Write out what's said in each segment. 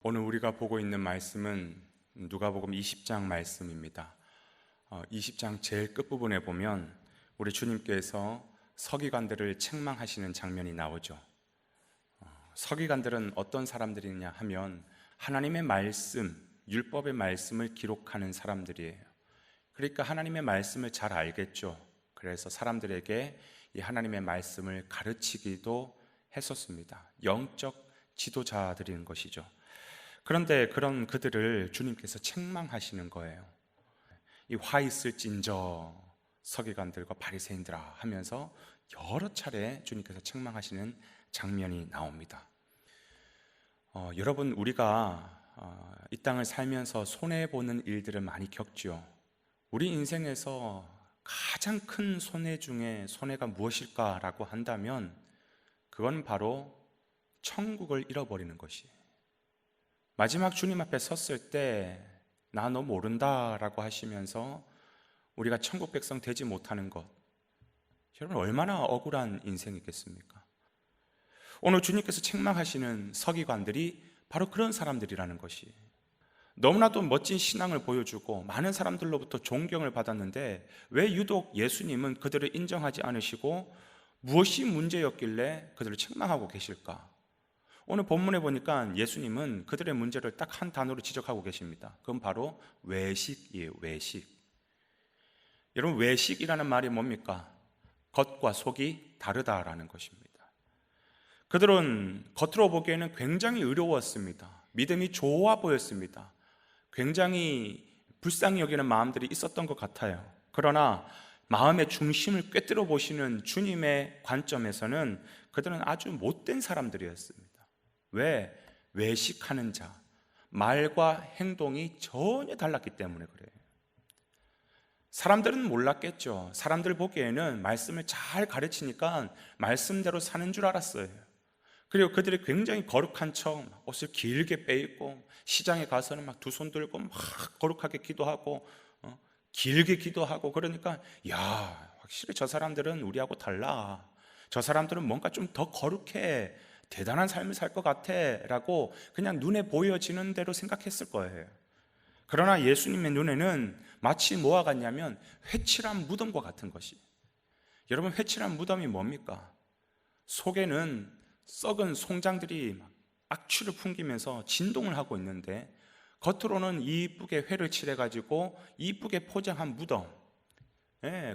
오늘 우리가 보고 있는 말씀은 누가복음 20장 말씀입니다. 20장 제일 끝부분에 보면 우리 주님께서 서기관들을 책망하시는 장면이 나오죠. 서기관들은 어떤 사람들이냐 하면 하나님의 말씀, 율법의 말씀을 기록하는 사람들이에요. 그러니까 하나님의 말씀을 잘 알겠죠. 그래서 사람들에게 이 하나님의 말씀을 가르치기도 했었습니다. 영적 지도자들인 것이죠. 그런데 그런 그들을 주님께서 책망하시는 거예요. 이 화 있을진저 서기관들과 바리새인들아 하면서 여러 차례 주님께서 책망하시는 장면이 나옵니다. 여러분, 우리가 이 땅을 살면서 손해보는 일들을 많이 겪죠. 우리 인생에서 가장 큰 손해 중에 손해가 무엇일까라고 한다면 그건 바로 천국을 잃어버리는 것이에요. 마지막 주님 앞에 섰을 때 나 너 모른다라고 하시면서 우리가 천국 백성 되지 못하는 것, 여러분 얼마나 억울한 인생이겠습니까? 오늘 주님께서 책망하시는 서기관들이 바로 그런 사람들이라는 것이, 너무나도 멋진 신앙을 보여주고 많은 사람들로부터 존경을 받았는데 왜 유독 예수님은 그들을 인정하지 않으시고 무엇이 문제였길래 그들을 책망하고 계실까? 오늘 본문에 보니까 예수님은 그들의 문제를 딱 한 단어로 지적하고 계십니다. 그건 바로 외식이에요. 외식. 여러분, 외식이라는 말이 뭡니까? 겉과 속이 다르다라는 것입니다. 그들은 겉으로 보기에는 굉장히 의로웠습니다. 믿음이 좋아 보였습니다. 굉장히 불쌍히 여기는 마음들이 있었던 것 같아요. 그러나 마음의 중심을 꿰뚫어 보시는 주님의 관점에서는 그들은 아주 못된 사람들이었습니다. 왜? 외식하는 자, 말과 행동이 전혀 달랐기 때문에 그래요. 사람들은 몰랐겠죠. 사람들 보기에는 말씀을 잘 가르치니까 말씀대로 사는 줄 알았어요. 그리고 그들이 굉장히 거룩한 척 옷을 길게 빼입고 시장에 가서는 막 두 손 들고 막 거룩하게 기도하고 길게 기도하고, 그러니까 야, 확실히 저 사람들은 우리하고 달라. 저 사람들은 뭔가 좀 더 거룩해, 대단한 삶을 살 것 같아 라고 그냥 눈에 보여지는 대로 생각했을 거예요. 그러나 예수님의 눈에는 마치 뭐와 같냐면 회칠한 무덤과 같은 것이. 여러분, 회칠한 무덤이 뭡니까? 속에는 썩은 송장들이 막 악취를 풍기면서 진동을 하고 있는데 겉으로는 이쁘게 회를 칠해가지고 이쁘게 포장한 무덤.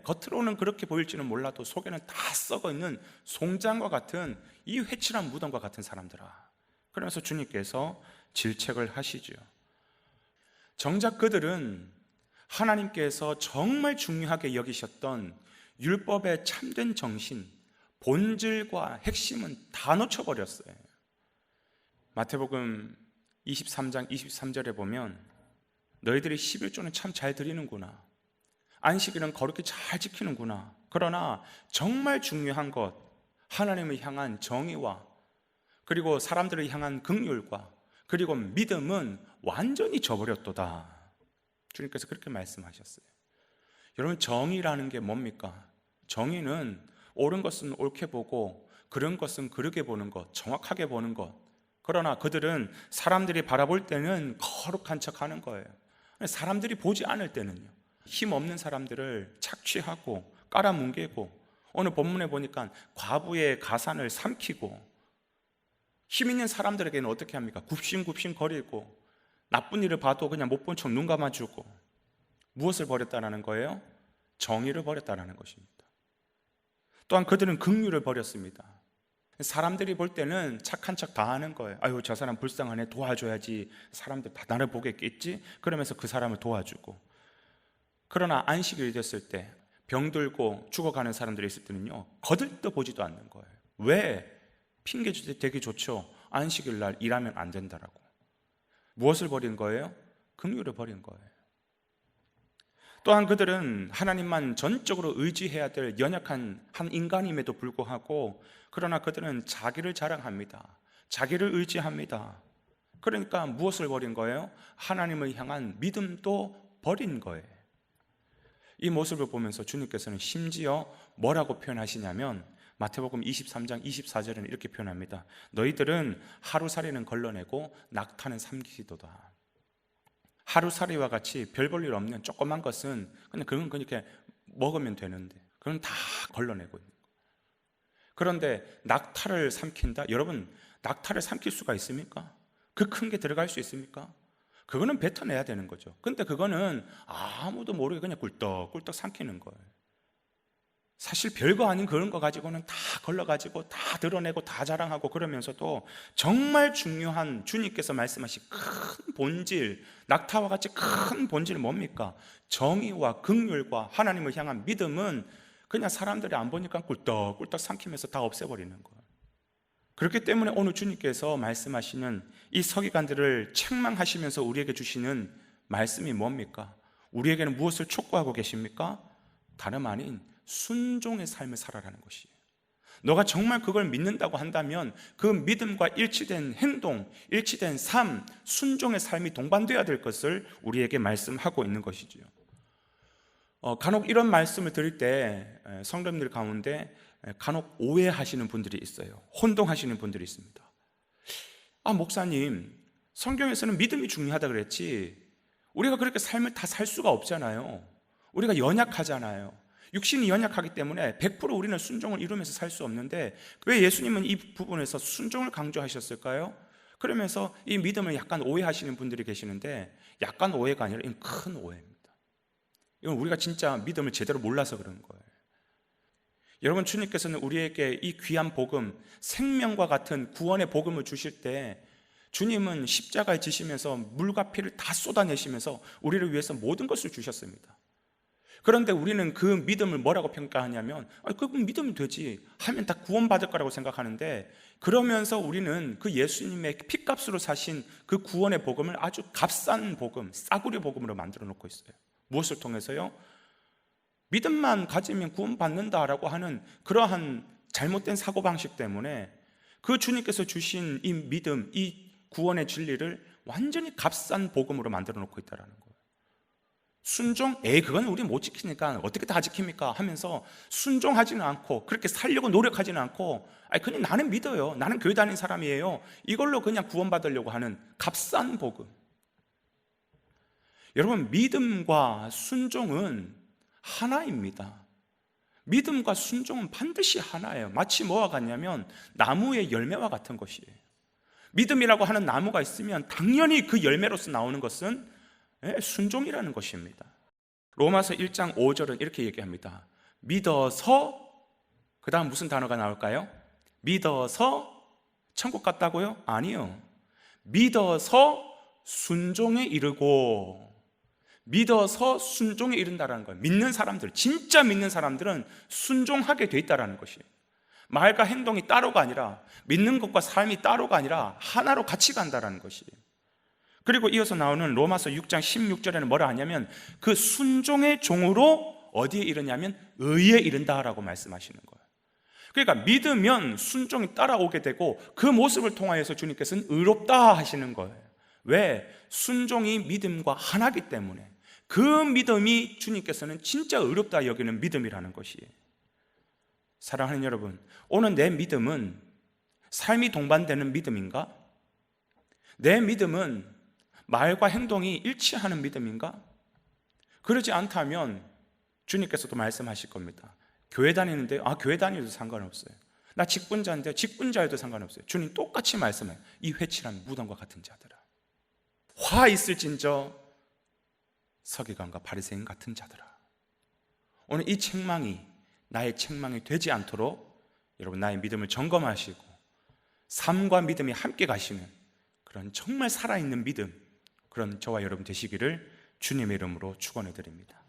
겉으로는 그렇게 보일지는 몰라도 속에는 다 썩어 있는 송장과 같은 이 회칠한 무덤과 같은 사람들아. 그러면서 주님께서 질책을 하시죠. 정작 그들은 하나님께서 정말 중요하게 여기셨던 율법의 참된 정신, 본질과 핵심은 다 놓쳐버렸어요. 마태복음 23장 23절에 보면 너희들이 11조는 참 잘 드리는구나, 안식일은 거룩히 잘 지키는구나, 그러나 정말 중요한 것, 하나님을 향한 정의와 그리고 사람들을 향한 긍휼과 그리고 믿음은 완전히 저버렸도다. 주님께서 그렇게 말씀하셨어요. 여러분, 정의라는 게 뭡니까? 정의는 옳은 것은 옳게 보고 그른 것은 그르게 보는 것, 정확하게 보는 것. 그러나 그들은 사람들이 바라볼 때는 거룩한 척하는 거예요. 사람들이 보지 않을 때는요, 힘없는 사람들을 착취하고 깔아뭉개고, 오늘 본문에 보니까 과부의 가산을 삼키고, 힘 있는 사람들에게는 어떻게 합니까? 굽신굽신 거리고 나쁜 일을 봐도 그냥 못 본 척 눈 감아주고. 무엇을 버렸다는 거예요? 정의를 버렸다는 것입니다. 또한 그들은 긍휼을 버렸습니다. 사람들이 볼 때는 착한 척 다 하는 거예요. 아유, 저 사람 불쌍하네, 도와줘야지, 사람들 다 나를 보겠겠지, 그러면서 그 사람을 도와주고. 그러나 안식일이 됐을 때 병들고 죽어가는 사람들이 있을 때는요, 거들떠 보지도 않는 거예요. 왜? 핑계 대기 좋죠. 안식일 날 일하면 안 된다라고. 무엇을 버린 거예요? 긍휼을 버린 거예요. 또한 그들은 하나님만 전적으로 의지해야 될 연약한 한 인간임에도 불구하고, 그러나 그들은 자기를 자랑합니다. 자기를 의지합니다. 그러니까 무엇을 버린 거예요? 하나님을 향한 믿음도 버린 거예요. 이 모습을 보면서 주님께서는 심지어 뭐라고 표현하시냐면 마태복음 23장 24절은 이렇게 표현합니다. 너희들은 하루살이는 걸러내고 낙타는 삼키도다. 하루살이와 같이 별 볼 일 없는 조그만 것은 그냥 그건 이렇게 먹으면 되는데 그건 다 걸러내고 있는 거예요. 그런데 낙타를 삼킨다? 여러분, 낙타를 삼킬 수가 있습니까? 그 큰 게 들어갈 수 있습니까? 그거는 뱉어내야 되는 거죠. 근데 그거는 아무도 모르게 그냥 꿀떡꿀떡 삼키는 거예요. 사실 별거 아닌 그런 거 가지고는 다 걸러가지고 다 드러내고 다 자랑하고 그러면서도 정말 중요한 주님께서 말씀하신 큰 본질, 낙타와 같이 큰 본질은 뭡니까? 정의와 긍휼과 하나님을 향한 믿음은 그냥 사람들이 안 보니까 꿀떡꿀떡 삼키면서 다 없애버리는 거예요. 그렇기 때문에 오늘 주님께서 말씀하시는 이 서기관들을 책망하시면서 우리에게 주시는 말씀이 뭡니까? 우리에게는 무엇을 촉구하고 계십니까? 다름 아닌 순종의 삶을 살아라는 것이에요. 너가 정말 그걸 믿는다고 한다면 그 믿음과 일치된 행동, 일치된 삶, 순종의 삶이 동반되어야 될 것을 우리에게 말씀하고 있는 것이지요. 간혹 이런 말씀을 드릴 때 성도님들 가운데 간혹 오해하시는 분들이 있어요. 혼동하시는 분들이 있습니다. 목사님, 성경에서는 믿음이 중요하다 그랬지 우리가 그렇게 삶을 다 살 수가 없잖아요. 우리가 연약하잖아요. 육신이 연약하기 때문에 100% 우리는 순종을 이루면서 살 수 없는데 왜 예수님은 이 부분에서 순종을 강조하셨을까요? 그러면서 이 믿음을 약간 오해하시는 분들이 계시는데 약간 오해가 아니라 이건 큰 오해입니다. 이건 우리가 진짜 믿음을 제대로 몰라서 그런 거예요. 여러분, 주님께서는 우리에게 이 귀한 복음, 생명과 같은 구원의 복음을 주실 때 주님은 십자가에 지시면서 물과 피를 다 쏟아내시면서 우리를 위해서 모든 것을 주셨습니다. 그런데 우리는 그 믿음을 뭐라고 평가하냐면 그 믿으면 되지 하면 다 구원받을 거라고 생각하는데, 그러면서 우리는 그 예수님의 피값으로 사신 그 구원의 복음을 아주 값싼 복음, 싸구려 복음으로 만들어 놓고 있어요. 무엇을 통해서요? 믿음만 가지면 구원받는다라고 하는 그러한 잘못된 사고방식 때문에 그 주님께서 주신 이 믿음, 이 구원의 진리를 완전히 값싼 복음으로 만들어 놓고 있다는 거예요. 순종? 그건 우리 못 지키니까 어떻게 다 지킵니까? 하면서 순종하지는 않고 그렇게 살려고 노력하지는 않고 그냥 나는 믿어요, 나는 교회 다니는 사람이에요, 이걸로 그냥 구원받으려고 하는 값싼 복음. 여러분, 믿음과 순종은 하나입니다. 믿음과 순종은 반드시 하나예요. 마치 뭐와 같냐면 나무의 열매와 같은 것이에요. 믿음이라고 하는 나무가 있으면 당연히 그 열매로서 나오는 것은 순종이라는 것입니다. 로마서 1장 5절은 이렇게 얘기합니다. 믿어서, 그 다음 무슨 단어가 나올까요? 믿어서 천국 갔다고요? 아니요. 믿어서 순종에 이르고, 믿어서 순종에 이른다라는 거예요. 믿는 사람들, 진짜 믿는 사람들은 순종하게 돼 있다라는 것이에요. 말과 행동이 따로가 아니라, 믿는 것과 삶이 따로가 아니라 하나로 같이 간다라는 것이에요. 그리고 이어서 나오는 로마서 6장 16절에는 뭐라 하냐면 그 순종의 종으로 어디에 이르냐면 의에 이른다라고 말씀하시는 거예요. 그러니까 믿으면 순종이 따라오게 되고 그 모습을 통하여서 주님께서는 의롭다 하시는 거예요. 왜? 순종이 믿음과 하나이기 때문에. 그 믿음이 주님께서는 진짜 의롭다 여기는 믿음이라는 것이에요. 사랑하는 여러분, 오늘 내 믿음은 삶이 동반되는 믿음인가? 내 믿음은 말과 행동이 일치하는 믿음인가? 그러지 않다면 주님께서도 말씀하실 겁니다. 교회 다니는데 교회 다니도 상관없어요. 나 직분자인데 직분자여도 상관없어요. 주님 똑같이 말씀해요. 이 회칠한 무덤과 같은 자들아, 화 있을진저 서기관과 바리새인 같은 자들아. 오늘 이 책망이 나의 책망이 되지 않도록 여러분 나의 믿음을 점검하시고 삶과 믿음이 함께 가시는 그런 정말 살아있는 믿음, 그런 저와 여러분 되시기를 주님의 이름으로 축원해 드립니다.